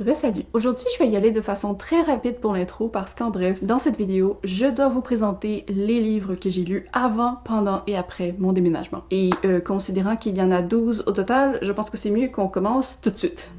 Salut! Aujourd'hui, je vais y aller de façon très rapide pour l'intro parce qu'en bref, dans cette vidéo, je dois vous présenter les livres que j'ai lus avant, pendant et après mon déménagement. Et considérant qu'il y en a 12 au total, je pense que c'est mieux qu'on commence tout de suite.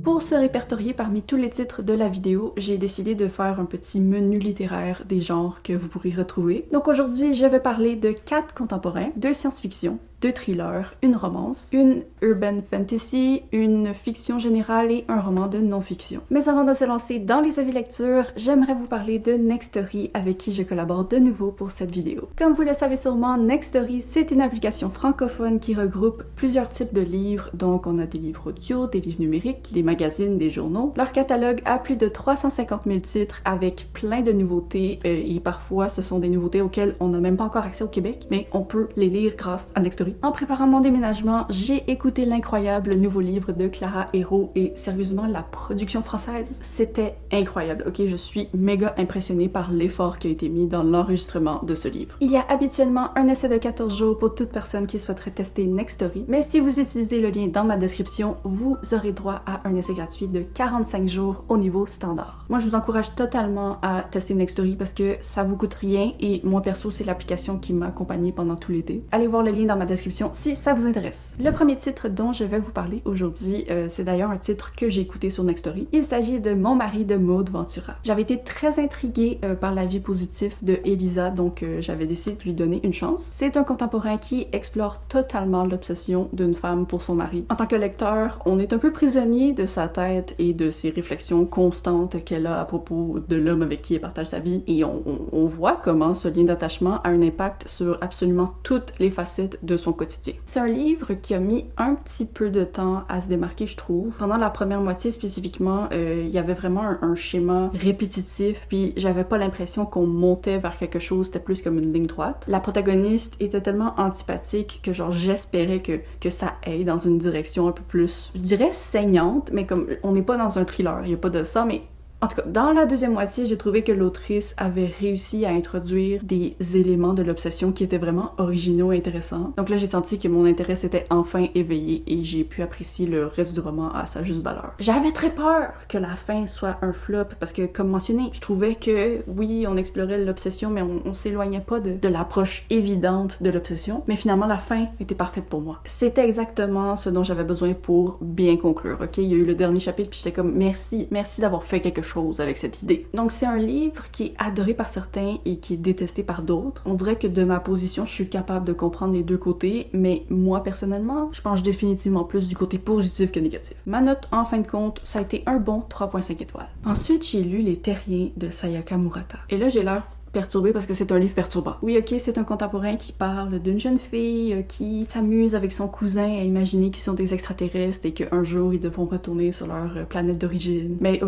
Pour se répertorier parmi tous les titres de la vidéo, j'ai décidé de faire un petit menu littéraire des genres que vous pourrez retrouver. Donc aujourd'hui, je vais parler de 4 contemporains, 2 science-fiction, 2 thrillers, une romance, une urban fantasy, une fiction générale et un roman de non-fiction. Mais avant de se lancer dans les avis lecture, j'aimerais vous parler de Nextory avec qui je collabore de nouveau pour cette vidéo. Comme vous le savez sûrement, Nextory c'est une application francophone qui regroupe plusieurs types de livres, donc on a des livres audio, des livres numériques, des magazines, des journaux. Leur catalogue a plus de 350 000 titres avec plein de nouveautés et parfois ce sont des nouveautés auxquelles on n'a même pas encore accès au Québec, mais on peut les lire grâce à Nextory. En préparant mon déménagement, j'ai écouté l'incroyable nouveau livre de Clara Hérault et sérieusement, la production française, c'était incroyable. Ok, je suis méga impressionnée par l'effort qui a été mis dans l'enregistrement de ce livre. Il y a habituellement un essai de 14 jours pour toute personne qui souhaiterait tester Nextory, mais si vous utilisez le lien dans ma description, vous aurez droit à un essai gratuit de 45 jours au niveau standard. Moi, je vous encourage totalement à tester Nextory parce que ça vous coûte rien et moi perso, c'est l'application qui m'a accompagnée pendant tout l'été. Allez voir le lien dans ma description si ça vous intéresse. Le premier titre dont je vais vous parler aujourd'hui, c'est d'ailleurs un titre que j'ai écouté sur Nextory. Il s'agit de Mon mari de Maud Ventura. J'avais été très intriguée par la vie positive de Elisa, donc j'avais décidé de lui donner une chance. C'est un contemporain qui explore totalement l'obsession d'une femme pour son mari. En tant que lecteur, on est un peu prisonnier de sa tête et de ses réflexions constantes qu'elle a à propos de l'homme avec qui elle partage sa vie, et on voit comment ce lien d'attachement a un impact sur absolument toutes les facettes de son quotidien. C'est un livre qui a mis un petit peu de temps à se démarquer, je trouve. Pendant la première moitié spécifiquement, il y avait vraiment un schéma répétitif, puis j'avais pas l'impression qu'on montait vers quelque chose, c'était plus comme une ligne droite. La protagoniste était tellement antipathique que genre j'espérais que ça aille dans une direction un peu plus, je dirais saignante, mais comme on n'est pas dans un thriller, il y a pas de ça, mais en tout cas, dans la deuxième moitié, j'ai trouvé que l'autrice avait réussi à introduire des éléments de l'obsession qui étaient vraiment originaux et intéressants. Donc là, j'ai senti que mon intérêt s'était enfin éveillé et j'ai pu apprécier le reste du roman à sa juste valeur. J'avais très peur que la fin soit un flop parce que, comme mentionné, je trouvais que, oui, on explorait l'obsession, mais on s'éloignait pas de l'approche évidente de l'obsession. Mais finalement, la fin était parfaite pour moi. C'était exactement ce dont j'avais besoin pour bien conclure, ok? Il y a eu le dernier chapitre puis j'étais comme, merci d'avoir fait quelque chose avec cette idée. Donc c'est un livre qui est adoré par certains et qui est détesté par d'autres. On dirait que de ma position, je suis capable de comprendre les deux côtés, mais moi personnellement, je penche définitivement plus du côté positif que négatif. Ma note, en fin de compte, ça a été un bon 3.5 étoiles. Ensuite, j'ai lu Les Terriens de Sayaka Murata. Et là, j'ai l'air perturbé parce que c'est un livre perturbant. Oui, ok, c'est un contemporain qui parle d'une jeune fille qui s'amuse avec son cousin à imaginer qu'ils sont des extraterrestres et qu'un jour ils devront retourner sur leur planète d'origine. Mais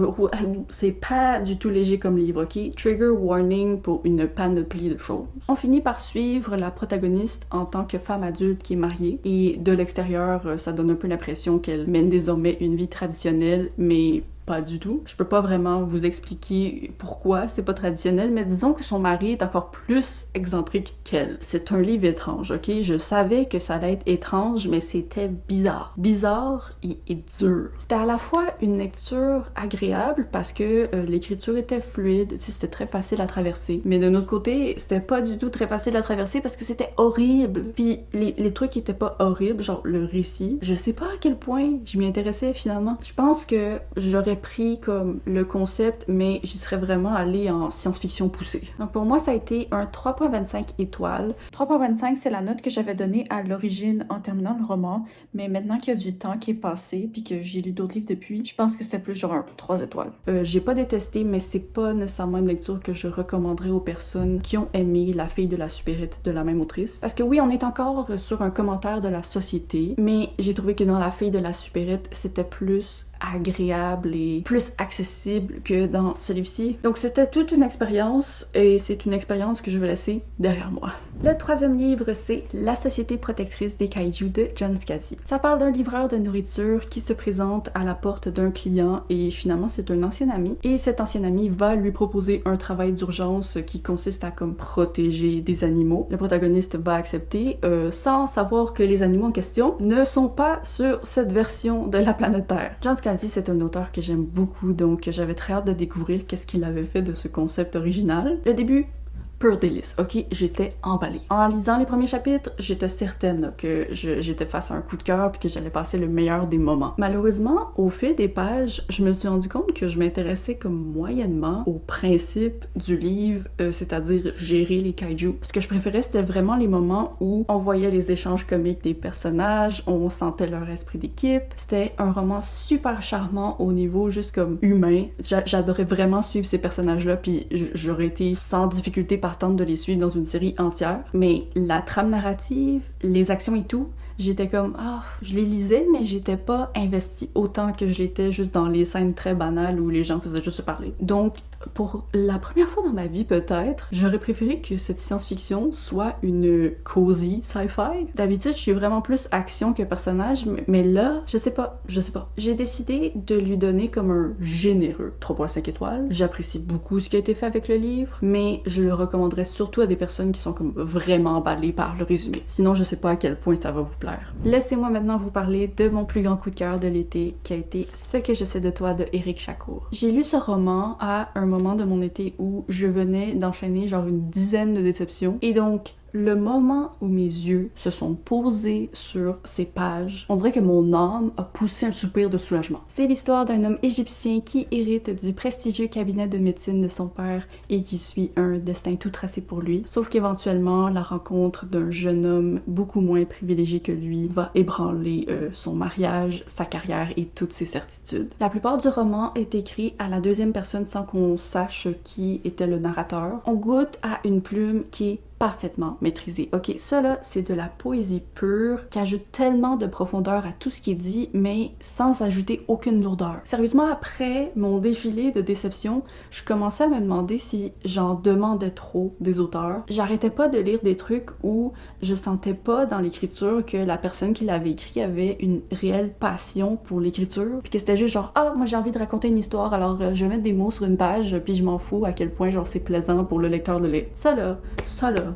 c'est pas du tout léger comme livre, ok? Trigger warning pour une panoplie de choses. On finit par suivre la protagoniste en tant que femme adulte qui est mariée et de l'extérieur, ça donne un peu l'impression qu'elle mène désormais une vie traditionnelle, mais pas du tout. Je peux pas vraiment vous expliquer pourquoi c'est pas traditionnel, mais disons que son mari est encore plus excentrique qu'elle. C'est un livre étrange, ok? Je savais que ça allait être étrange, mais c'était bizarre. Bizarre et dur. C'était à la fois une lecture agréable parce que l'écriture était fluide, c'était très facile à traverser. Mais d'un autre côté, c'était pas du tout très facile à traverser parce que c'était horrible. Puis les trucs qui étaient pas horribles, genre le récit, je sais pas à quel point je m'y intéressais finalement. Je pense que j'aurais pris comme le concept, mais j'y serais vraiment allée en science-fiction poussée. Donc pour moi, ça a été un 3.25 étoiles. 3.25, c'est la note que j'avais donnée à l'origine en terminant le roman, mais maintenant qu'il y a du temps qui est passé, puis que j'ai lu d'autres livres depuis, je pense que c'était plus genre un 3 étoiles. J'ai pas détesté, mais c'est pas nécessairement une lecture que je recommanderais aux personnes qui ont aimé La fille de la supérette de la même autrice. Parce que oui, on est encore sur un commentaire de la société, mais j'ai trouvé que dans La fille de la supérette, c'était plus agréable et plus accessible que dans ce livre-ci. Donc c'était toute une expérience et c'est une expérience que je vais laisser derrière moi. Le troisième livre, c'est La Société protectrice des kaiju de John Scalzi. Ça parle d'un livreur de nourriture qui se présente à la porte d'un client et finalement c'est un ancien ami. Et cet ancien ami va lui proposer un travail d'urgence qui consiste à comme protéger des animaux. Le protagoniste va accepter sans savoir que les animaux en question ne sont pas sur cette version de la planète Terre. John Scalzi, c'est un auteur que j'aime beaucoup, donc j'avais très hâte de découvrir qu'est-ce qu'il avait fait de ce concept original. Le début, pur délice, ok? J'étais emballée. En lisant les premiers chapitres, j'étais certaine là, que j'étais face à un coup de cœur puis que j'allais passer le meilleur des moments. Malheureusement, au fil des pages, je me suis rendu compte que je m'intéressais comme moyennement au principe du livre, c'est-à-dire gérer les kaiju. Ce que je préférais, c'était vraiment les moments où on voyait les échanges comiques des personnages, on sentait leur esprit d'équipe. C'était un roman super charmant au niveau juste comme humain. J'adorais vraiment suivre ces personnages-là puis j'aurais été sans difficulté partante de les suivre dans une série entière, mais la trame narrative, les actions et tout, j'étais comme, je les lisais, mais j'étais pas investie autant que je l'étais juste dans les scènes très banales où les gens faisaient juste se parler. Donc, pour la première fois dans ma vie, peut-être, j'aurais préféré que cette science-fiction soit une cozy sci-fi. D'habitude, je suis vraiment plus action que personnage, mais là, je sais pas. J'ai décidé de lui donner comme un généreux 3.5 étoiles. J'apprécie beaucoup ce qui a été fait avec le livre, mais je le recommanderais surtout à des personnes qui sont comme vraiment emballées par le résumé. Sinon, je sais pas à quel point ça va vous plaire. Laissez-moi maintenant vous parler de mon plus grand coup de cœur de l'été, qui a été Ce que je sais de toi de Éric Chacour. J'ai lu ce roman à un moment de mon été où je venais d'enchaîner genre une dizaine de déceptions, et donc le moment où mes yeux se sont posés sur ces pages, on dirait que mon âme a poussé un soupir de soulagement. C'est l'histoire d'un homme égyptien qui hérite du prestigieux cabinet de médecine de son père et qui suit un destin tout tracé pour lui. Sauf qu'éventuellement, la rencontre d'un jeune homme beaucoup moins privilégié que lui va ébranler son mariage, sa carrière et toutes ses certitudes. La plupart du roman est écrit à la deuxième personne sans qu'on sache qui était le narrateur. On goûte à une plume qui est parfaitement maîtrisé. Ok, ça là, c'est de la poésie pure qui ajoute tellement de profondeur à tout ce qui est dit, mais sans ajouter aucune lourdeur. Sérieusement, après mon défilé de déception, je commençais à me demander si j'en demandais trop des auteurs. J'arrêtais pas de lire des trucs où je sentais pas dans l'écriture que la personne qui l'avait écrit avait une réelle passion pour l'écriture, puis que c'était juste genre, moi j'ai envie de raconter une histoire, alors je vais mettre des mots sur une page, puis je m'en fous à quel point genre c'est plaisant pour le lecteur de lire.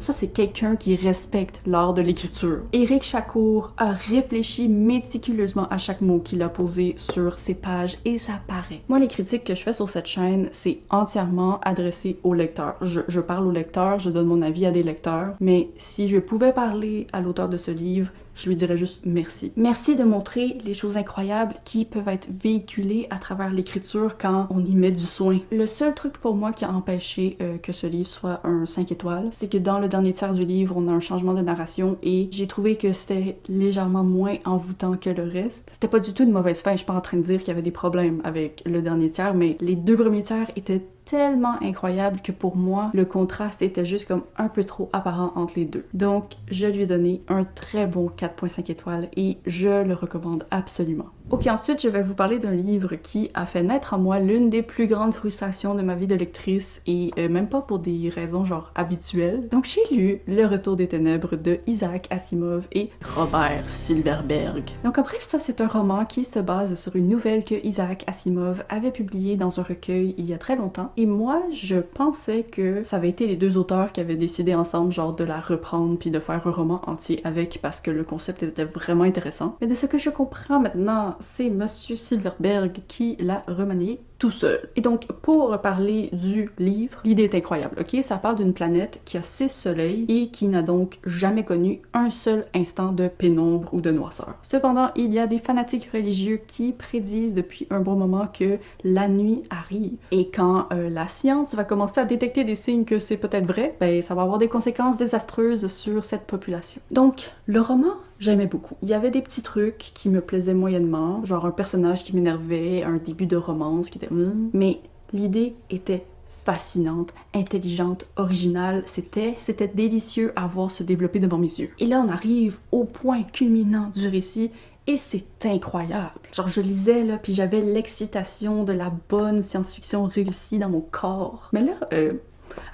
Ça c'est quelqu'un qui respecte l'art de l'écriture. Éric Chacour a réfléchi méticuleusement à chaque mot qu'il a posé sur ses pages et ça paraît. Moi, les critiques que je fais sur cette chaîne, c'est entièrement adressé aux lecteurs. Je parle aux lecteurs, je donne mon avis à des lecteurs, mais si je pouvais parler à l'auteur de ce livre, je lui dirais juste merci. Merci de montrer les choses incroyables qui peuvent être véhiculées à travers l'écriture quand on y met du soin. Le seul truc pour moi qui a empêché que ce livre soit un 5 étoiles, c'est que dans le dernier tiers du livre, on a un changement de narration et j'ai trouvé que c'était légèrement moins envoûtant que le reste. C'était pas du tout de mauvaise fin, je suis pas en train de dire qu'il y avait des problèmes avec le dernier tiers, mais les deux premiers tiers étaient tellement incroyable que pour moi, le contraste était juste comme un peu trop apparent entre les deux. Donc, je lui ai donné un très bon 4.5 étoiles et je le recommande absolument. Ok, ensuite, je vais vous parler d'un livre qui a fait naître en moi l'une des plus grandes frustrations de ma vie de lectrice et même pas pour des raisons genre habituelles. Donc, j'ai lu Le Retour des Ténèbres de Isaac Asimov et Robert Silverberg. Donc, après ça, c'est un roman qui se base sur une nouvelle que Isaac Asimov avait publiée dans un recueil il y a très longtemps. Et moi, je pensais que ça avait été les deux auteurs qui avaient décidé ensemble genre de la reprendre puis de faire un roman entier avec parce que le concept était vraiment intéressant. Mais de ce que je comprends maintenant, c'est Monsieur Silverberg qui l'a remanié tout seul. Et donc, pour parler du livre, l'idée est incroyable, ok? Ça parle d'une planète qui a 6 soleils et qui n'a donc jamais connu un seul instant de pénombre ou de noirceur. Cependant, il y a des fanatiques religieux qui prédisent depuis un bon moment que la nuit arrive. Et quand la science va commencer à détecter des signes que c'est peut-être vrai, ben ça va avoir des conséquences désastreuses sur cette population. Donc, le roman, j'aimais beaucoup. Il y avait des petits trucs qui me plaisaient moyennement, genre un personnage qui m'énervait, un début de romance qui était... Mais l'idée était fascinante, intelligente, originale. C'était délicieux à voir se développer devant mes yeux. Et là, on arrive au point culminant du récit et c'est incroyable. Genre, je lisais, là, puis j'avais l'excitation de la bonne science-fiction réussie dans mon corps. Mais là,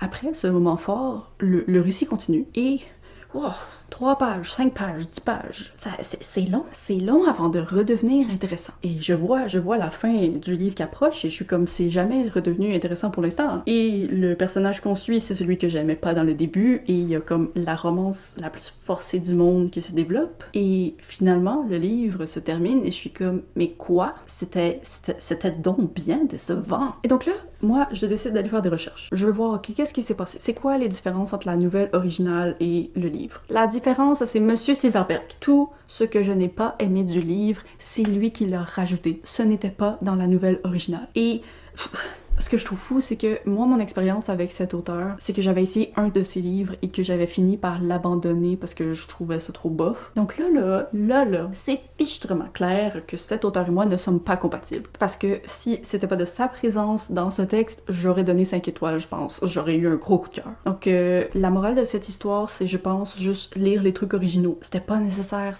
après ce moment fort, le récit continue et... wow, 3 pages, 5 pages, 10 pages. C'est long avant de redevenir intéressant. Et je vois la fin du livre qui approche et je suis comme, c'est jamais redevenu intéressant pour l'instant. Et le personnage qu'on suit, c'est celui que j'aimais pas dans le début et il y a comme la romance la plus forcée du monde qui se développe. Et finalement, le livre se termine et je suis comme, mais quoi? C'était donc bien décevant. Et donc là, moi, je décide d'aller faire des recherches. Je veux voir, ok, qu'est-ce qui s'est passé? C'est quoi les différences entre la nouvelle originale et le livre? La différence, c'est Monsieur Silverberg. Tout ce que je n'ai pas aimé du livre, c'est lui qui l'a rajouté. Ce n'était pas dans la nouvelle originale. Et... ce que je trouve fou, c'est que moi, mon expérience avec cet auteur, c'est que j'avais essayé un de ses livres et que j'avais fini par l'abandonner parce que je trouvais ça trop bof. Donc là, c'est fichtrement clair que cet auteur et moi ne sommes pas compatibles. Parce que si c'était pas de sa présence dans ce texte, j'aurais donné 5 étoiles, je pense. J'aurais eu un gros coup de cœur. Donc la morale de cette histoire, c'est, je pense, juste lire les trucs originaux. C'était pas nécessaire.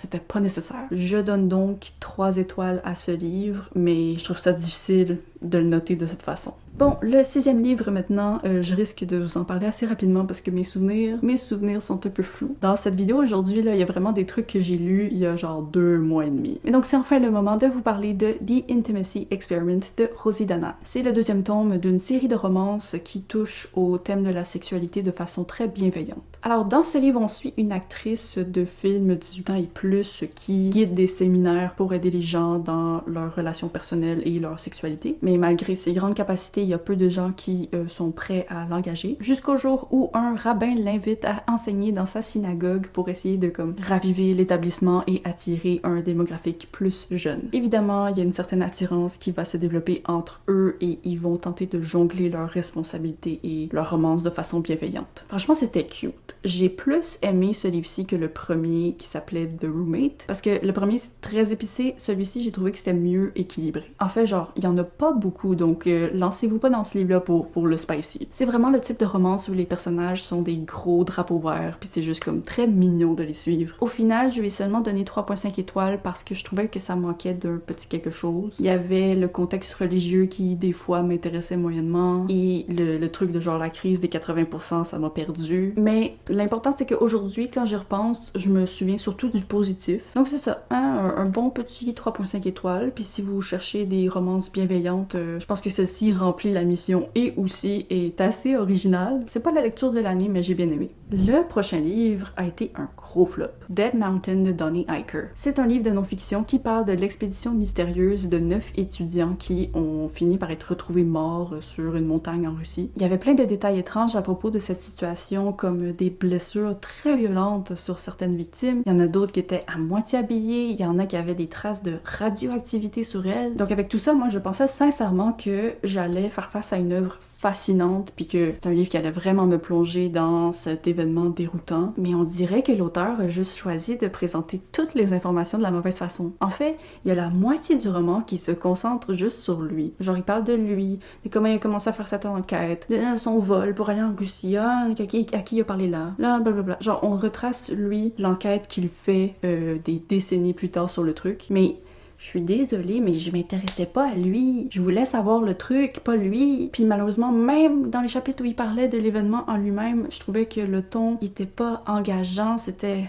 Je donne donc 3 étoiles à ce livre, mais je trouve ça difficile de le noter de cette façon. Bon, le 6e livre maintenant, je risque de vous en parler assez rapidement parce que mes souvenirs sont un peu flous. Dans cette vidéo aujourd'hui, là, il y a vraiment des trucs que j'ai lus il y a genre 2 mois et demi. Et donc c'est enfin le moment de vous parler de The Intimacy Experiment de Rosie Danan. C'est le 2e tome d'une série de romances qui touche au thème de la sexualité de façon très bienveillante. Alors dans ce livre, on suit une actrice de film 18 ans et plus qui guide des séminaires pour aider les gens dans leurs relations personnelles et leur sexualité. Mais malgré ses grandes capacités, il y a peu de gens qui sont prêts à l'engager. Jusqu'au jour où un rabbin l'invite à enseigner dans sa synagogue pour essayer de comme raviver l'établissement et attirer un démographique plus jeune. Évidemment, il y a une certaine attirance qui va se développer entre eux et ils vont tenter de jongler leurs responsabilités et leur romance de façon bienveillante. Franchement, c'était cute. J'ai plus aimé ce livre-ci que le premier qui s'appelait The Roommate parce que le premier c'est très épicé, celui-ci j'ai trouvé que c'était mieux équilibré. En fait, genre, il y en a pas beaucoup, donc lancez-vous pas dans ce livre-là pour le spicy. C'est vraiment le type de romance où les personnages sont des gros drapeaux verts, puis c'est juste comme très mignon de les suivre. Au final, je lui ai seulement donné 3.5 étoiles parce que je trouvais que ça manquait d'un petit quelque chose. Il y avait le contexte religieux qui, des fois, m'intéressait moyennement, et le truc de genre la crise des 80%, ça m'a perdu. Mais l'important, c'est qu'aujourd'hui, quand j'y repense, je me souviens surtout du positif. Donc c'est ça, hein, un bon petit 3.5 étoiles, puis si vous cherchez des romances bienveillantes, je pense que celle-ci remplit la mission et aussi est assez originale. C'est pas la lecture de l'année, mais j'ai bien aimé. Le prochain livre a été un gros flop. Dead Mountain de Donny Eicher. C'est un livre de non-fiction qui parle de l'expédition mystérieuse de 9 étudiants qui ont fini par être retrouvés morts sur une montagne en Russie. Il y avait plein de détails étranges à propos de cette situation, comme des blessures très violentes sur certaines victimes. Il y en a d'autres qui étaient à moitié habillées, il y en a qui avaient des traces de radioactivité sur elles. Donc avec tout ça, moi je pensais sincèrement que j'allais faire face à une œuvre fascinante, puis que c'est un livre qui allait vraiment me plonger dans cet événement déroutant. Mais on dirait que l'auteur a juste choisi de présenter toutes les informations de la mauvaise façon. En fait, il y a la moitié du roman qui se concentre juste sur lui. Genre, il parle de lui, de comment il a commencé à faire cette enquête, de son vol pour aller en Russie, à qui il a parlé là, blablabla. Genre, on retrace, lui, l'enquête qu'il fait des décennies plus tard sur le truc, mais je suis désolée, mais je m'intéressais pas à lui. Je voulais savoir le truc, pas lui. Puis malheureusement, même dans les chapitres où il parlait de l'événement en lui-même, je trouvais que le ton était pas engageant.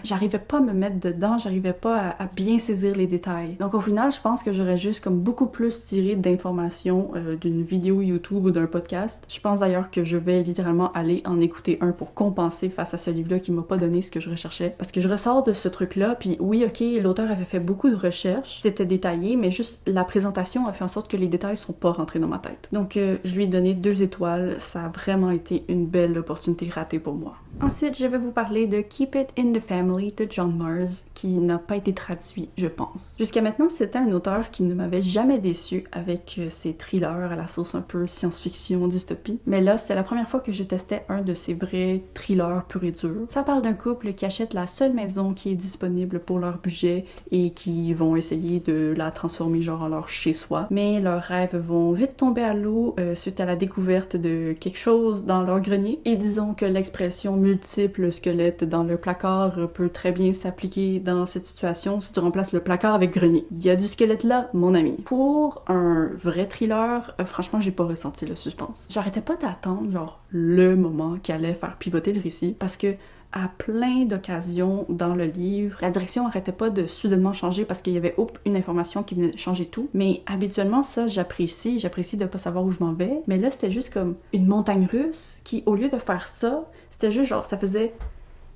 J'arrivais pas à me mettre dedans, j'arrivais pas à bien saisir les détails. Donc au final, je pense que j'aurais juste comme beaucoup plus tiré d'informations d'une vidéo YouTube ou d'un podcast. Je pense d'ailleurs que je vais littéralement aller en écouter un pour compenser face à ce livre-là qui m'a pas donné ce que je recherchais. Parce que je ressors de ce truc-là, puis oui, ok, l'auteur avait fait beaucoup de recherches, c'était détaillé, mais juste la présentation a fait en sorte que les détails sont pas rentrés dans ma tête. Donc je lui ai donné 2 étoiles, ça a vraiment été une belle opportunité ratée pour moi. Ensuite, je vais vous parler de Keep It in the Family de John Mars, qui n'a pas été traduit, je pense. Jusqu'à maintenant, c'était un auteur qui ne m'avait jamais déçu avec ses thrillers à la sauce un peu science-fiction, dystopie. Mais là, c'était la première fois que je testais un de ces vrais thrillers pur et dur. Ça parle d'un couple qui achète la seule maison qui est disponible pour leur budget et qui vont essayer de de la transformer genre en leur chez-soi. Mais leurs rêves vont vite tomber à l'eau suite à la découverte de quelque chose dans leur grenier. Et disons que l'expression multiples squelettes dans le placard peut très bien s'appliquer dans cette situation si tu remplaces le placard avec grenier. Il y a du squelette là, mon ami. Pour un vrai thriller, franchement, j'ai pas ressenti le suspense. J'arrêtais pas d'attendre genre le moment qui allait faire pivoter le récit parce que à plein d'occasions dans le livre, la direction arrêtait pas de soudainement changer parce qu'il y avait une information qui venait changer tout. Mais habituellement, ça, j'apprécie de pas savoir où je m'en vais. Mais là, c'était juste comme une montagne russe qui, au lieu de faire ça, c'était juste genre, ça faisait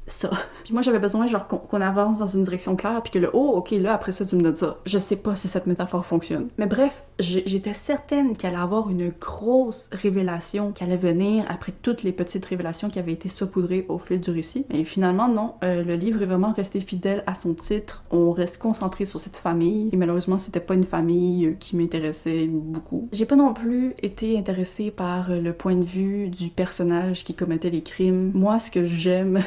ça. Puis moi, j'avais besoin genre qu'on avance dans une direction claire puis que le « oh, ok, là, après ça, tu me donnes ça ». Je sais pas si cette métaphore fonctionne. Mais bref, j'étais certaine qu'il allait avoir une grosse révélation qui allait venir après toutes les petites révélations qui avaient été saupoudrées au fil du récit. Mais finalement, non. Le livre est vraiment resté fidèle à son titre. On reste concentré sur cette famille. Et malheureusement, c'était pas une famille qui m'intéressait beaucoup. J'ai pas non plus été intéressée par le point de vue du personnage qui commettait les crimes. Moi, ce que j'aime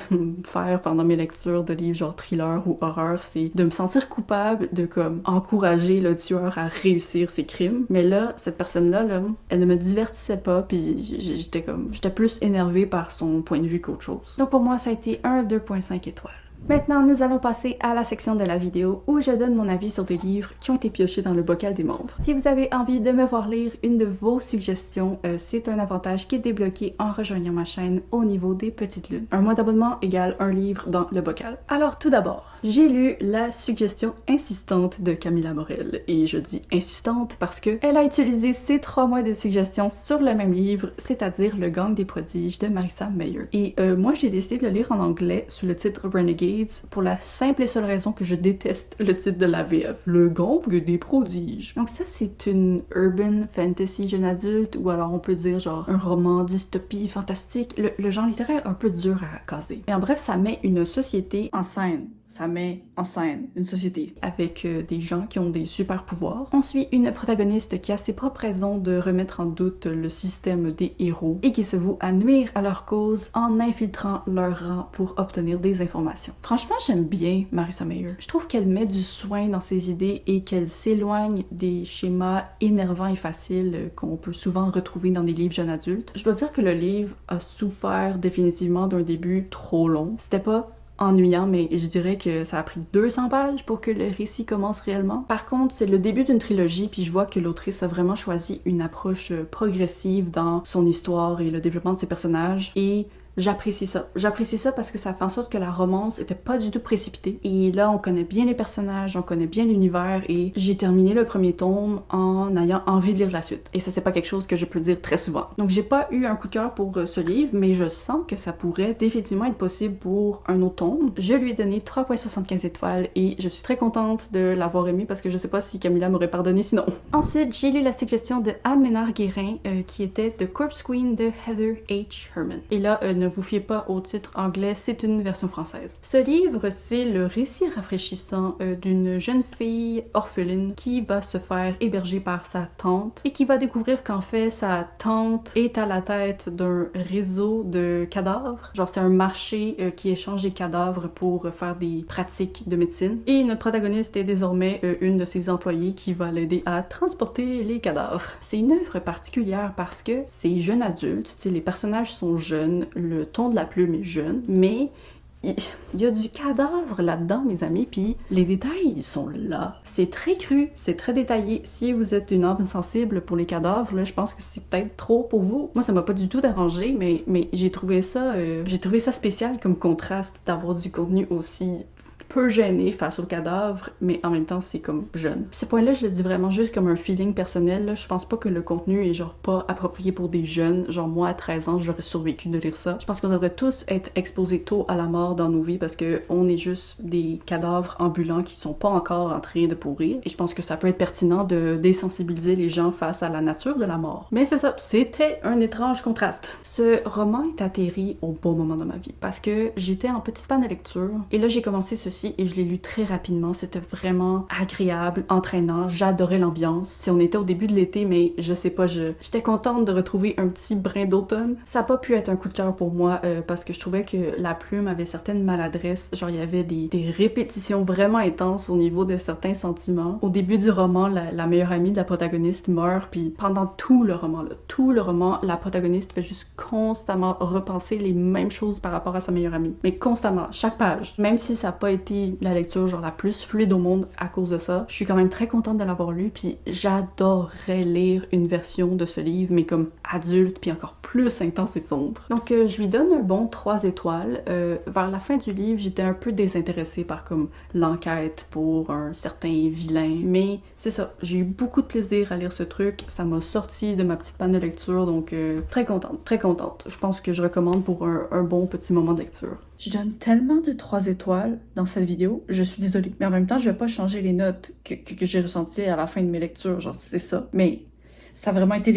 faire pendant mes lectures de livres genre thriller ou horreur, c'est de me sentir coupable de comme encourager le tueur à réussir ses crimes. Mais là, cette personne-là, elle ne me divertissait pas, puis j'étais plus énervée par son point de vue qu'autre chose. Donc pour moi, ça a été un 2.5 étoiles. Maintenant, nous allons passer à la section de la vidéo où je donne mon avis sur des livres qui ont été piochés dans le bocal des membres. Si vous avez envie de me voir lire une de vos suggestions, c'est un avantage qui est débloqué en rejoignant ma chaîne au niveau des petites lunes. Un mois d'abonnement égale un livre dans le bocal. Alors tout d'abord, j'ai lu la suggestion insistante de Camilla Morel. Et je dis insistante parce que elle a utilisé ses 3 mois de suggestions sur le même livre, c'est-à-dire Le Gang des prodiges de Marissa Meyer. Et moi, j'ai décidé de le lire en anglais sous le titre Renegade pour la simple et seule raison que je déteste le titre de la VF. Le Gang des prodiges. Donc ça, c'est une urban fantasy jeune adulte, ou alors on peut dire genre un roman dystopie fantastique. Le genre littéraire un peu dur à caser. Mais en bref, ça met une société en scène. Ça met en scène une société avec des gens qui ont des super pouvoirs. On suit une protagoniste qui a ses propres raisons de remettre en doute le système des héros et qui se voue à nuire à leur cause en infiltrant leur rang pour obtenir des informations. Franchement, j'aime bien Marissa Meyer. Je trouve qu'elle met du soin dans ses idées et qu'elle s'éloigne des schémas énervants et faciles qu'on peut souvent retrouver dans des livres jeunes adultes. Je dois dire que le livre a souffert définitivement d'un début trop long. C'était pas ennuyant, mais je dirais que ça a pris 200 pages pour que le récit commence réellement. Par contre, c'est le début d'une trilogie, puis je vois que l'autrice a vraiment choisi une approche progressive dans son histoire et le développement de ses personnages, et j'apprécie ça. J'apprécie ça parce que ça fait en sorte que la romance était pas du tout précipitée. Et là, on connaît bien les personnages, on connaît bien l'univers, et j'ai terminé le premier tome en ayant envie de lire la suite. Et ça, c'est pas quelque chose que je peux dire très souvent. Donc j'ai pas eu un coup de cœur pour ce livre, mais je sens que ça pourrait définitivement être possible pour un autre tome. Je lui ai donné 3.75 étoiles et je suis très contente de l'avoir aimé parce que je sais pas si Camilla m'aurait pardonné sinon. Ensuite, j'ai lu la suggestion de Anne Ménard-Guérin qui était The Corpse Queen de Heather H. Herman. Et là, ne vous fiez pas au titre anglais, c'est une version française. Ce livre, c'est le récit rafraîchissant d'une jeune fille orpheline qui va se faire héberger par sa tante et qui va découvrir qu'en fait, sa tante est à la tête d'un réseau de cadavres. Genre, c'est un marché qui échange des cadavres pour faire des pratiques de médecine. Et notre protagoniste est désormais une de ses employées qui va l'aider à transporter les cadavres. C'est une œuvre particulière parce que c'est jeune adulte, tu sais, les personnages sont jeunes, le ton de la plume est jeune, mais il y a du cadavre là-dedans, mes amis, puis les détails, ils sont là. C'est très cru, c'est très détaillé. Si vous êtes une âme sensible pour les cadavres, là, je pense que c'est peut-être trop pour vous. Moi, ça m'a pas du tout dérangé, mais j'ai trouvé ça spécial comme contraste d'avoir du contenu aussi peu gêné face au cadavre, mais en même temps, c'est comme jeune. Ce point-là, je le dis vraiment juste comme un feeling personnel, là. Je pense pas que le contenu est genre pas approprié pour des jeunes. Genre moi, à 13 ans, j'aurais survécu de lire ça. Je pense qu'on devrait tous être exposés tôt à la mort dans nos vies parce que on est juste des cadavres ambulants qui sont pas encore en train de pourrir. Et je pense que ça peut être pertinent de désensibiliser les gens face à la nature de la mort. Mais c'est ça, c'était un étrange contraste. Ce roman est atterri au bon moment dans ma vie parce que j'étais en petite panne de lecture et là, j'ai commencé ceci aussi et je l'ai lu très rapidement. C'était vraiment agréable, entraînant. J'adorais l'ambiance. Si on était au début de l'été, mais je sais pas, j'étais contente de retrouver un petit brin d'automne. Ça a pas pu être un coup de cœur pour moi parce que je trouvais que la plume avait certaines maladresses. Genre, il y avait des répétitions vraiment intenses au niveau de certains sentiments. Au début du roman, la meilleure amie de la protagoniste meurt, puis pendant tout le roman, la protagoniste fait juste constamment repenser les mêmes choses par rapport à sa meilleure amie. Mais constamment, chaque page. Même si ça n'a pas été la lecture genre la plus fluide au monde à cause de ça, je suis quand même très contente de l'avoir lu, puis j'adorerais lire une version de ce livre, mais comme adulte, puis encore plus intense et sombre. Donc je lui donne un bon 3 étoiles. Vers la fin du livre, j'étais un peu désintéressée par comme l'enquête pour un certain vilain, mais c'est ça, j'ai eu beaucoup de plaisir à lire ce truc, ça m'a sorti de ma petite panne de lecture, donc très contente, très contente. Je pense que je recommande pour un bon petit moment de lecture. Je donne tellement de 3 étoiles dans cette vidéo, je suis désolée. Mais en même temps, je vais pas changer les notes que j'ai ressenties à la fin de mes lectures, genre c'est ça. Mais ça a vraiment été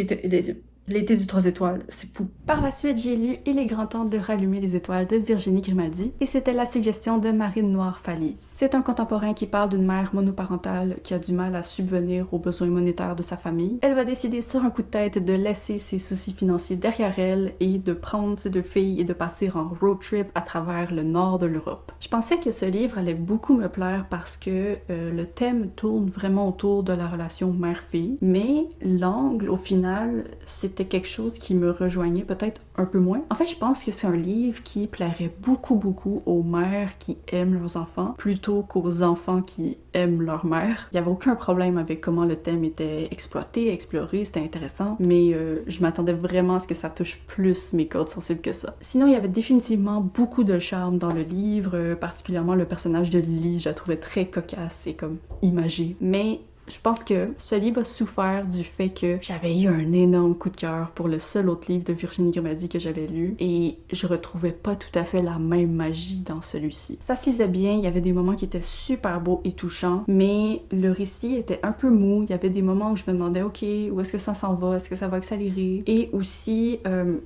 l'été du 3 étoiles, c'est fou. Par la suite, j'ai lu Il est grand temps de rallumer les étoiles de Virginie Grimaldi et c'était la suggestion de Marine Noire-Falise. C'est un contemporain qui parle d'une mère monoparentale qui a du mal à subvenir aux besoins monétaires de sa famille. Elle va décider sur un coup de tête de laisser ses soucis financiers derrière elle et de prendre ses 2 filles et de partir en road trip à travers le nord de l'Europe. Je pensais que ce livre allait beaucoup me plaire parce que le thème tourne vraiment autour de la relation mère-fille, mais l'angle au final, c'était quelque chose qui me rejoignait peut-être un peu moins. En fait, je pense que c'est un livre qui plairait beaucoup aux mères qui aiment leurs enfants plutôt qu'aux enfants qui aiment leur mère. Il y avait aucun problème avec comment le thème était exploité, exploré, c'était intéressant, mais je m'attendais vraiment à ce que ça touche plus mes cordes sensibles que ça. Sinon, il y avait définitivement beaucoup de charme dans le livre, particulièrement le personnage de Lily, je la trouvais très cocasse et comme imagée, mais je pense que ce livre a souffert du fait que j'avais eu un énorme coup de cœur pour le seul autre livre de Virginie Grimaldi que j'avais lu et je retrouvais pas tout à fait la même magie dans celui-ci. Ça se lisait bien, il y avait des moments qui étaient super beaux et touchants, mais le récit était un peu mou. Il y avait des moments où je me demandais ok, où est-ce que ça s'en va? Est-ce que ça va accélérer? Et aussi,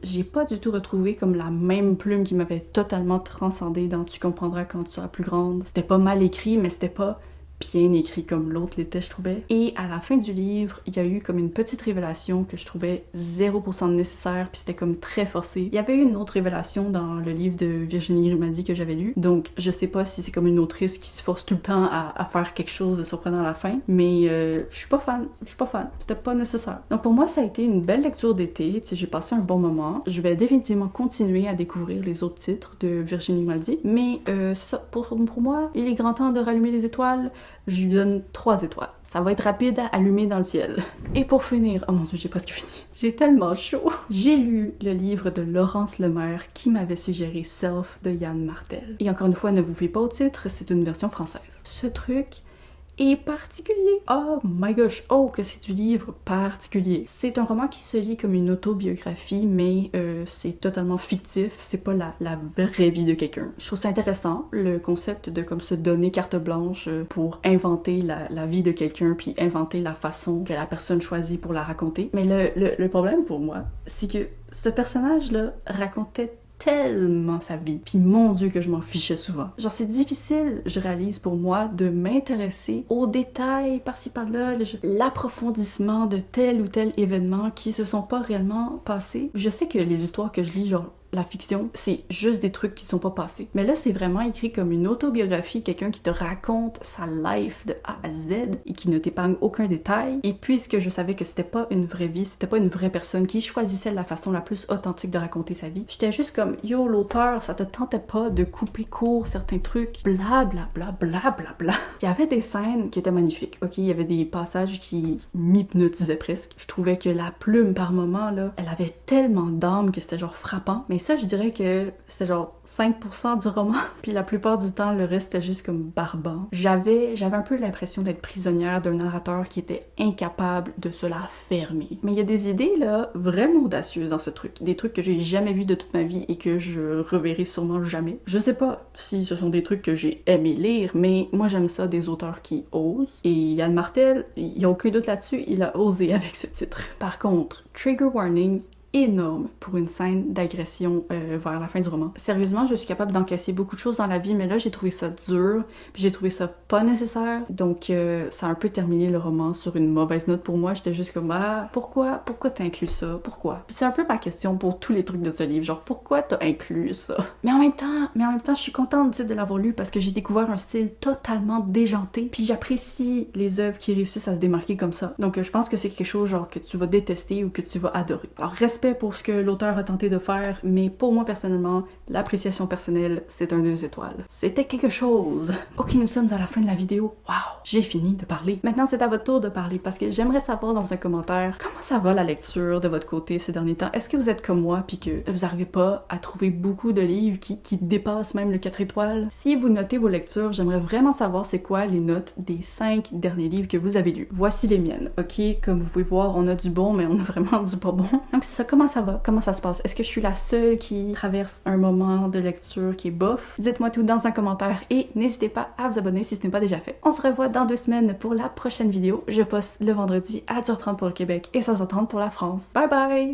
j'ai pas du tout retrouvé comme la même plume qui m'avait totalement transcendée dans Tu comprendras quand tu seras plus grande. C'était pas mal écrit, mais c'était pas bien écrit comme l'autre l'était, je trouvais. Et à la fin du livre, il y a eu comme une petite révélation que je trouvais 0% nécessaire, puis c'était comme très forcé. Il y avait eu une autre révélation dans le livre de Virginie Grimaldi que j'avais lu, donc je sais pas si c'est comme une autrice qui se force tout le temps à faire quelque chose de surprenant à la fin, mais je suis pas fan, c'était pas nécessaire. Donc pour moi, ça a été une belle lecture d'été, tu sais, j'ai passé un bon moment. Je vais définitivement continuer à découvrir les autres titres de Virginie Grimaldi, mais ça, pour moi, il est grand temps de rallumer les étoiles. Je lui donne 3 étoiles. Ça va être rapide à allumer dans le ciel. Et pour finir, oh mon dieu, j'ai presque fini. J'ai tellement chaud. J'ai lu le livre de Laurence Lemaire qui m'avait suggéré Self de Yann Martel. Et encore une fois, ne vous fiez pas au titre, c'est une version française. Ce truc est particulier. Oh my gosh, oh que c'est du livre particulier. C'est un roman qui se lit comme une autobiographie, mais c'est totalement fictif, c'est pas la vraie vie de quelqu'un. Je trouve ça intéressant, le concept de comme se donner carte blanche pour inventer la vie de quelqu'un, puis inventer la façon que la personne choisit pour la raconter. Mais le problème pour moi, c'est que ce personnage-là racontait tellement sa vie. Puis mon dieu que je m'en fichais souvent. Genre c'est difficile, je réalise pour moi, de m'intéresser aux détails par-ci par-là, l'approfondissement de tel ou tel événement qui se sont pas réellement passés. Je sais que les histoires que je lis, genre la fiction, c'est juste des trucs qui sont pas passés. Mais là, c'est vraiment écrit comme une autobiographie, quelqu'un qui te raconte sa life de A à Z et qui ne t'épargne aucun détail. Et puisque je savais que c'était pas une vraie vie, c'était pas une vraie personne qui choisissait la façon la plus authentique de raconter sa vie, j'étais juste comme, yo, l'auteur, ça te tentait pas de couper court certains trucs, bla bla bla bla bla bla. Il y avait des scènes qui étaient magnifiques, ok? Il y avait des passages qui m'hypnotisaient presque. Je trouvais que la plume, par moment, là, elle avait tellement d'âme que c'était genre frappant. Mais ça, je dirais que c'était genre 5% du roman, puis la plupart du temps, le reste était juste comme barbant. J'avais un peu l'impression d'être prisonnière d'un narrateur qui était incapable de se la fermer. Mais il y a des idées, là, vraiment audacieuses dans ce truc. Des trucs que j'ai jamais vus de toute ma vie et que je reverrai sûrement jamais. Je sais pas si ce sont des trucs que j'ai aimé lire, mais moi j'aime ça des auteurs qui osent. Et Yann Martel, il y a aucun doute là-dessus, il a osé avec ce titre. Par contre, trigger warning, énorme pour une scène d'agression vers la fin du roman. Sérieusement, je suis capable d'encaisser beaucoup de choses dans la vie, mais là j'ai trouvé ça dur, puis j'ai trouvé ça pas nécessaire, donc ça a un peu terminé le roman sur une mauvaise note pour moi. J'étais juste comme pourquoi t'as inclus ça? Pourquoi? Puis c'est un peu ma question pour tous les trucs de ce livre, genre pourquoi t'as inclus ça? Mais en même temps, je suis contente de l'avoir lu parce que j'ai découvert un style totalement déjanté, puis j'apprécie les œuvres qui réussissent à se démarquer comme ça. Donc je pense que c'est quelque chose genre que tu vas détester ou que tu vas adorer. Alors respect pour ce que l'auteur a tenté de faire, mais pour moi personnellement, l'appréciation personnelle, c'est un 2 étoiles. C'était quelque chose! Ok, nous sommes à la fin de la vidéo. Wow! J'ai fini de parler. Maintenant, c'est à votre tour de parler parce que j'aimerais savoir dans un commentaire comment ça va la lecture de votre côté ces derniers temps. Est-ce que vous êtes comme moi puis que vous n'arrivez pas à trouver beaucoup de livres qui dépassent même le 4 étoiles? Si vous notez vos lectures, j'aimerais vraiment savoir c'est quoi les notes des 5 derniers livres que vous avez lus. Voici les miennes. Ok, comme vous pouvez voir, on a du bon, mais on a vraiment du pas bon. Donc c'est ça, comment ça va? Comment ça se passe? Est-ce que je suis la seule qui traverse un moment de lecture qui est bof? Dites-moi tout dans un commentaire et n'hésitez pas à vous abonner si ce n'est pas déjà fait. On se revoit dans 2 semaines pour la prochaine vidéo. Je poste le vendredi à 10h30 pour le Québec et 16h30 pour la France. Bye bye!